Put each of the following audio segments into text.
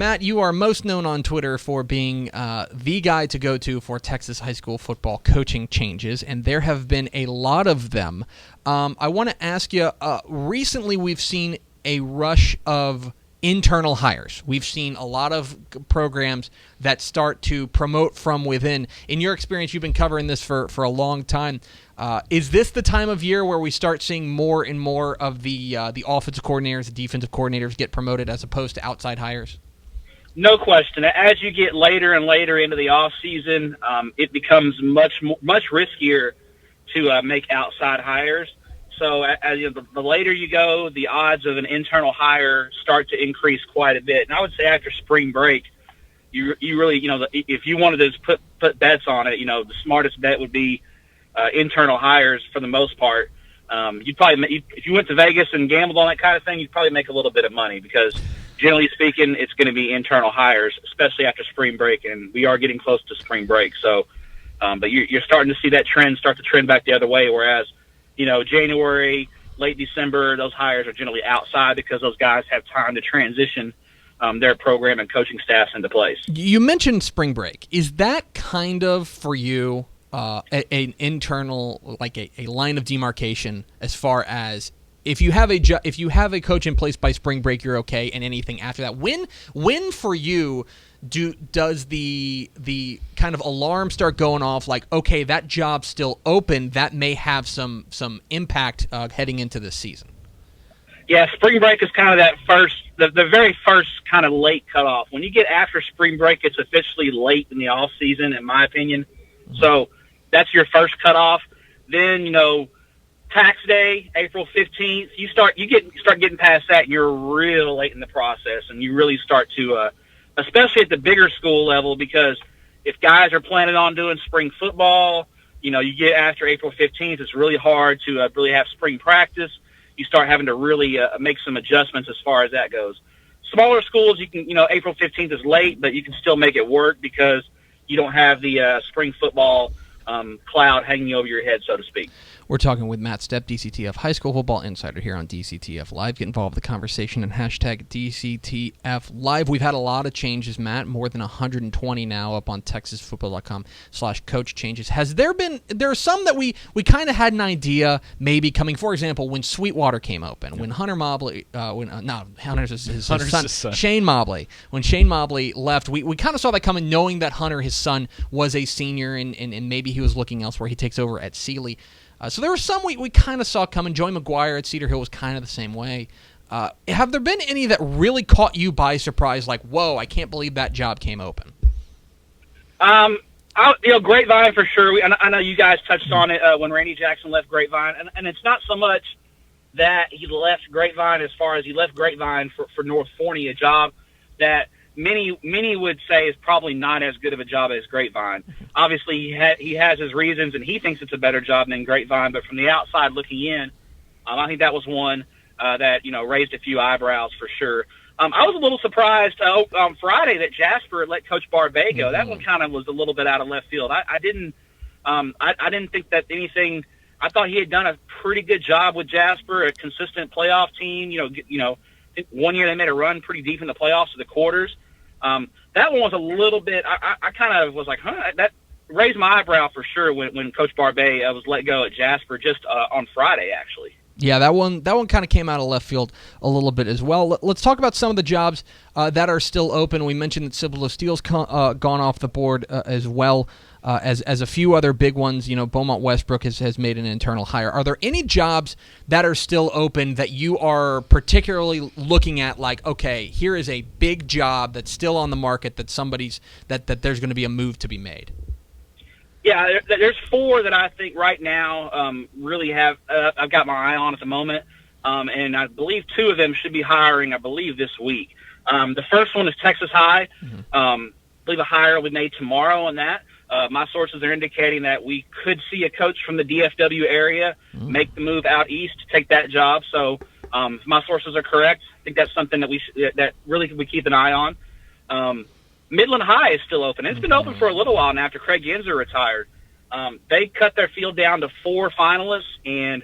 Matt, you are most known on Twitter for being the guy to go to for Texas high school football coaching changes, and there have been a lot of them. I want to ask you, recently we've seen a rush of internal hires. We've seen a lot of programs that start to promote from within. In your experience, you've been covering this for a long time. Is this the time of year where we start seeing more and more of the offensive coordinators, the defensive coordinators get promoted as opposed to outside hires? No question. As you get later and later into the off season, it becomes much riskier to make outside hires. So as the later you go, the odds of an internal hire start to increase quite a bit. And I would say after spring break, you really, if you wanted to put bets on it, the smartest bet would be internal hires for the most part. You'd probably, if you went to Vegas and gambled on that kind of thing, you'd probably make a little bit of money because generally speaking, it's going to be internal hires, especially after spring break. And we are getting close to spring break. So, but you're starting to see that trend start to trend back the other way. Whereas, January, late December, those hires are generally outside because those guys have time to transition their program and coaching staffs into place. You mentioned spring break. Is that kind of, for you, an internal, like a line of demarcation as far as if you have a coach in place by spring break, you're okay, and anything after that? When for you does the kind of alarm start going off, like, okay, that job's still open, that may have some impact heading into this season? Yeah, spring break is kind of the very first kind of late cutoff. When you get after spring break, it's officially late in the off season, in my opinion. Mm-hmm. So that's your first cutoff. Then, tax day, April 15th, you start getting past that, and you're real late in the process, and you really start to, especially at the bigger school level, because if guys are planning on doing spring football, you get after April 15th, it's really hard to really have spring practice. You start having to really make some adjustments as far as that goes. Smaller schools, you can, April 15th is late, but you can still make it work because you don't have the spring football cloud hanging over your head, so to speak. We're talking with Matt Stepp, DCTF High School Football Insider here on DCTF Live. Get involved with the conversation and hashtag DCTF Live. We've had a lot of changes, Matt, more than 120 now up on TexasFootball.com/coach changes. There are some that we kind of had an idea maybe coming, for example, when Sweetwater came open, when Hunter Mobley, Hunter's his son, Shane Mobley. When Shane Mobley left, we kind of saw that coming, knowing that Hunter, his son, was a senior and maybe he was looking elsewhere. He takes over at Sealy. So there were some we kind of saw coming. Joey McGuire at Cedar Hill was kind of the same way. Have there been any that really caught you by surprise, like, whoa, I can't believe that job came open? Grapevine for sure. I know you guys touched on it when Randy Jackson left Grapevine, and it's not so much that he left Grapevine as far as he left Grapevine for North Forney, a job that many would say is probably not as good of a job as Grapevine. Obviously, he has his reasons, and he thinks it's a better job than Grapevine. But from the outside looking in, I think that was one that raised a few eyebrows for sure. I was a little surprised on Friday that Jasper let Coach Barbe go. That one kind of was a little bit out of left field. I didn't think that anything. I thought he had done a pretty good job with Jasper, a consistent playoff team. I think one year they made a run pretty deep in the playoffs to the quarters. That one was a little bit. I kind of was like, that raised my eyebrow for sure when Coach Barbe was let go at Jasper just on Friday, actually. Yeah, that one kind of came out of left field a little bit as well. Let's talk about some of the jobs that are still open. We mentioned that Cibolo Steele's gone off the board as well as a few other big ones. Beaumont Westbrook has made an internal hire. Are there any jobs that are still open that you are particularly looking at, like, okay, here is a big job that's still on the market that that there's going to be a move to be made? Yeah, there's four that I think right now really have I've got my eye on at the moment, and I believe two of them should be hiring, I believe, this week. The first one is Texas High. I believe a hire will be made tomorrow on that. My sources are indicating that we could see a coach from the DFW area make the move out east to take that job. So if my sources are correct, I think that's something that we keep an eye on. Midland High is still open. It's been open for a little while now after Craig Yenzer retired. They cut their field down to 4 finalists, and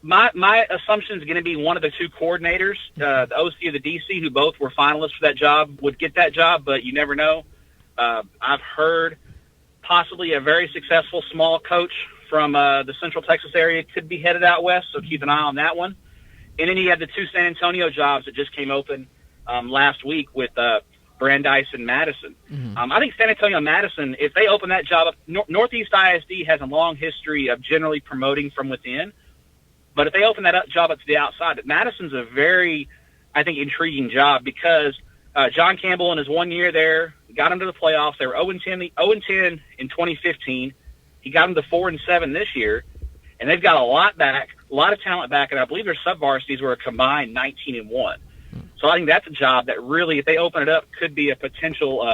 My assumption is going to be one of the two coordinators, the OC or the DC, who both were finalists for that job, would get that job, but you never know. I've heard possibly a very successful small coach from the Central Texas area could be headed out west, so keep an eye on that one. And then you have the two San Antonio jobs that just came open last week with Brandeis and Madison. I think San Antonio and Madison, if they open that job up, Northeast ISD has a long history of generally promoting from within. But if they open that job up to the outside, Madison's a very, I think, intriguing job because John Campbell in his 1 year there got them to the playoffs. They were 0-10 in 2015. He got them to 4-7 this year, and they've got a lot back, a lot of talent back, and I believe their sub-varsities were a combined 19-1. So I think that's a job that really, if they open it up, could be a potential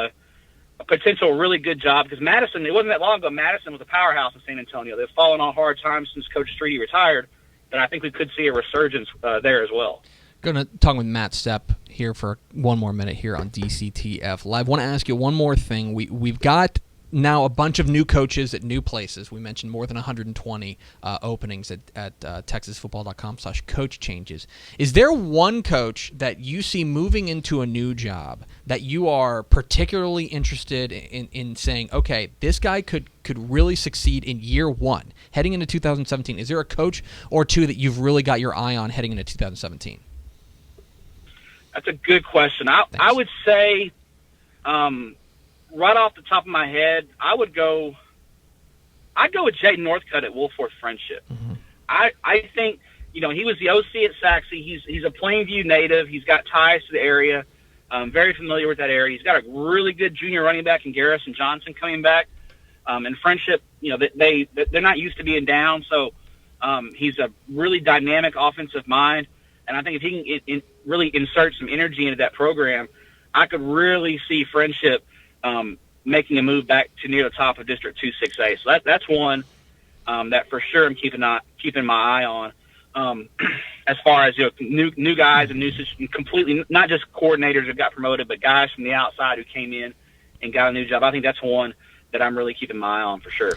really good job because Madison, it wasn't that long ago, Madison was a powerhouse in San Antonio. They've fallen on hard times since Coach Streety retired, but I think we could see a resurgence there as well. Going to talk with Matt Stepp here for one more minute here on DCTF Live. I want to ask you one more thing. We've got now a bunch of new coaches at new places. We mentioned more than 120 openings at texasfootball.com/coach changes. Is there one coach that you see moving into a new job that you are particularly interested in saying, okay, this guy could really succeed in year one, heading into 2017? Is there a coach or two that you've really got your eye on heading into 2017? That's a good question. I would say right off the top of my head, I'd go with Jay Northcutt at Wolford Friendship. I think, he was the OC at Saxe. He's a Plainview native. He's got ties to the area. Very familiar with that area. He's got a really good junior running back in Garrison Johnson coming back. And Friendship, they're not used to being down, so he's a really dynamic offensive mind. And I think if he can really insert some energy into that program, I could really see Friendship making a move back to near the top of District 2-6A. So that's one that for sure I'm keeping my eye on. As far as new guys and completely not just coordinators who got promoted, but guys from the outside who came in and got a new job. I think that's one that I'm really keeping my eye on for sure.